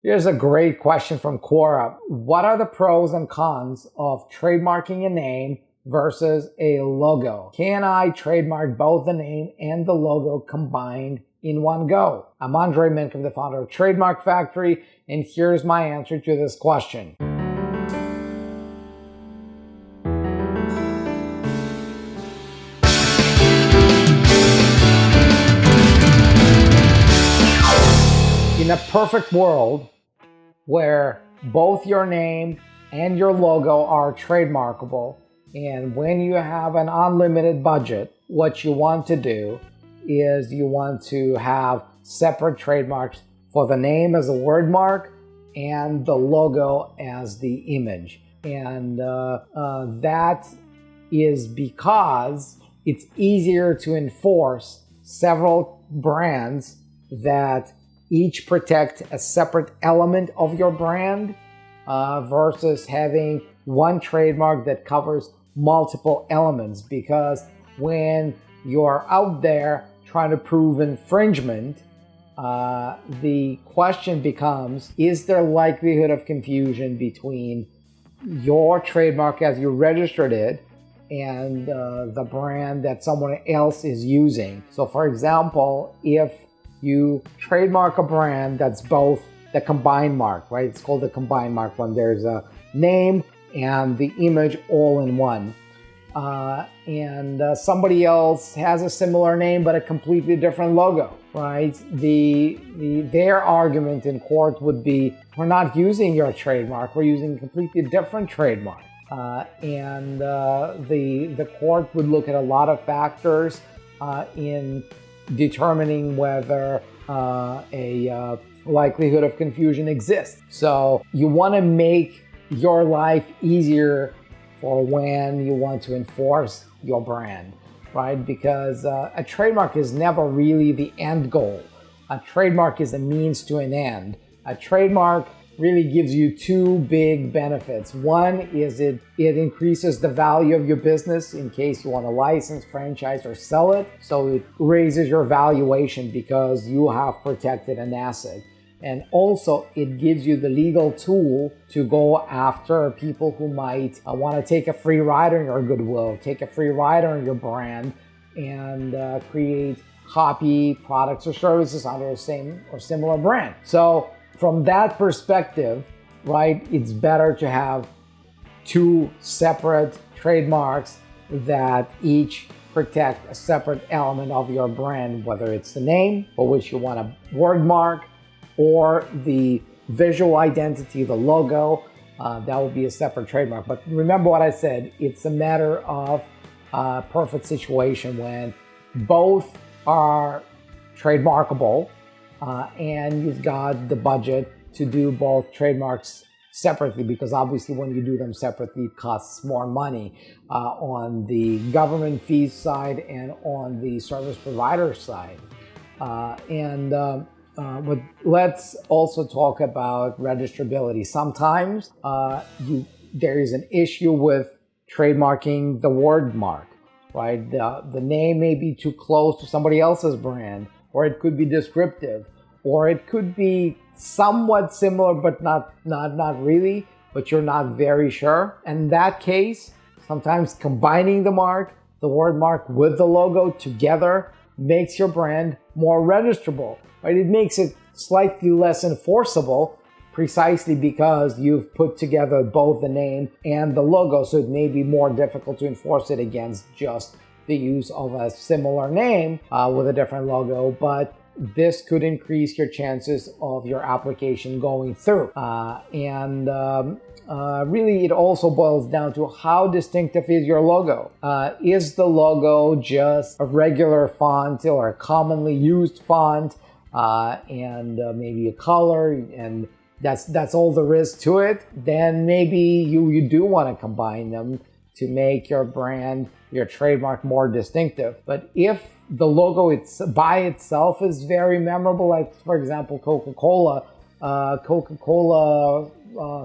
Here's a great question from Quora. What are the pros and cons of trademarking a name versus a logo? Can I trademark both the name and the logo combined in one go? I'm Andrei Mincov, the founder of Trademark Factory, and here's my answer to this question. In a perfect world where both your name and your logo are trademarkable, and when you have an unlimited budget, what you want to do is you want to have separate trademarks for the name as a word mark and the logo as the image. And that is because it's easier to enforce several brands that each protect a separate element of your brand versus having one trademark that covers multiple elements. Because when you're out there trying to prove infringement, the question becomes, is there likelihood of confusion between your trademark as you registered it and the brand that someone else is using? So for example, if you trademark a brand that's both the combined mark, right? It's called the combined mark when there's a name and the image all in one. And somebody else has a similar name but a completely different logo, right? Their argument in court would be, we're not using your trademark, we're using a completely different trademark. And the court would look at a lot of factors in determining whether a likelihood of confusion exists. So you want to make your life easier for when you want to enforce your brand, right? Because a trademark is never really the end goal. A trademark is a means to an end. A trademark really gives you two big benefits. One is it increases the value of your business in case you want to license, franchise, or sell it. So it raises your valuation because you have protected an asset. And also it gives you the legal tool to go after people who might want to take a free ride on your goodwill, take a free ride on your brand, and create copy products or services under the same or similar brand. So from that perspective, right, it's better to have two separate trademarks that each protect a separate element of your brand, whether it's the name, for which you want a word mark, or the visual identity, the logo, that would be a separate trademark. But remember what I said, it's a matter of a perfect situation when both are trademarkable, and you've got the budget to do both trademarks separately, because obviously when you do them separately, it costs more money on the government fees side and on the service provider side. But let's also talk about registrability. Sometimes there is an issue with trademarking the word mark, right? The name may be too close to somebody else's brand, or it could be descriptive, or it could be somewhat similar, but not really, but you're not very sure. In that case, sometimes combining the mark, the word mark with the logo together makes your brand more registrable, right? It makes it slightly less enforceable precisely because you've put together both the name and the logo, so it may be more difficult to enforce it against just the use of a similar name with a different logo, but this could increase your chances of your application going through. Really, it also boils down to how distinctive is your logo. Is the logo just a regular font or a commonly used font and maybe a color, and that's all there is to it? Then maybe you do want to combine them to make your brand, your trademark, more distinctive. But if the logo by itself is very memorable, like for example Coca-Cola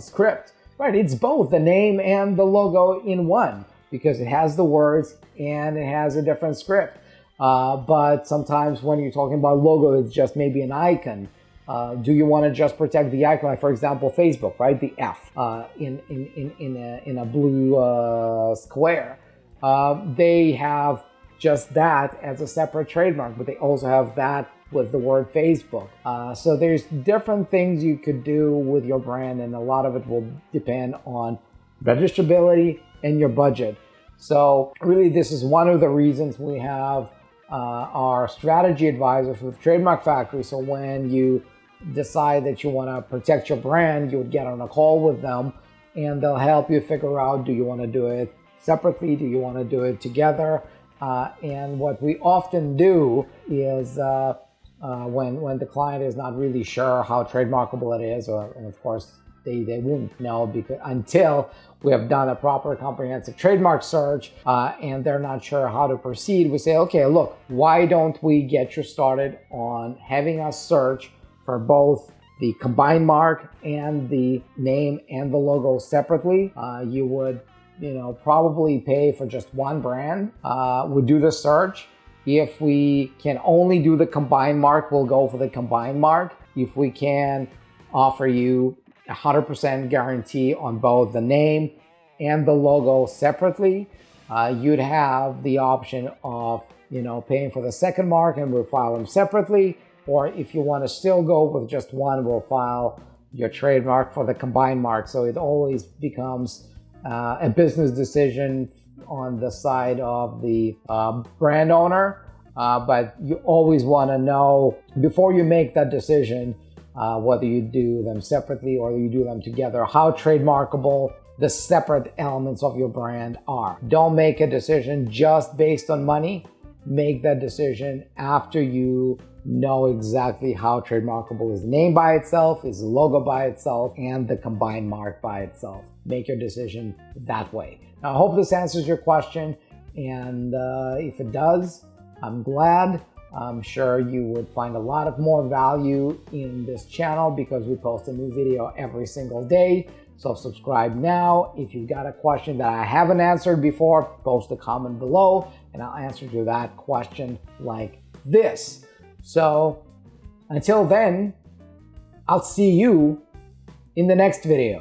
script, right? It's both the name and the logo in one because it has the words and it has a different script. But sometimes when you're talking about logo, it's just maybe an icon Do you want to just protect the icon, like for example, Facebook, right? The F in a blue square. They have just that as a separate trademark, but they also have that with the word Facebook. So there's different things you could do with your brand, and a lot of it will depend on registrability and your budget. So really, this is one of the reasons we have our strategy advisors with Trademark Factory. So when you decide that you want to protect your brand, you would get on a call with them and they'll help you figure out, do you want to do it separately? Do you want to do it together? And what we often do is when the client is not really sure how trademarkable it is, and of course they won't know until we have done a proper comprehensive trademark search and they're not sure how to proceed, we say, okay, look, why don't we get you started on having us search for both the combined mark and the name and the logo separately. You would probably pay for just one brand. We do the search. If we can only do the combined mark, we'll go for the combined mark. If we can offer you 100% guarantee on both the name and the logo separately, you'd have the option of paying for the second mark and we'll file them separately. Or if you want to still go with just one, we'll file your trademark for the combined mark. So it always becomes a business decision on the side of the brand owner. But you always want to know before you make that decision whether you do them separately or you do them together, how trademarkable the separate elements of your brand are. Don't make a decision just based on money. Make that decision after you know exactly how trademarkable is the name by itself, is the logo by itself, and the combined mark by itself. Make your decision that way. Now, I hope this answers your question, and if it does, I'm glad. I'm sure you would find a lot of more value in this channel because we post a new video every single day. So subscribe now. If you've got a question that I haven't answered before, post a comment below and I'll answer to that question like this. So until then, I'll see you in the next video.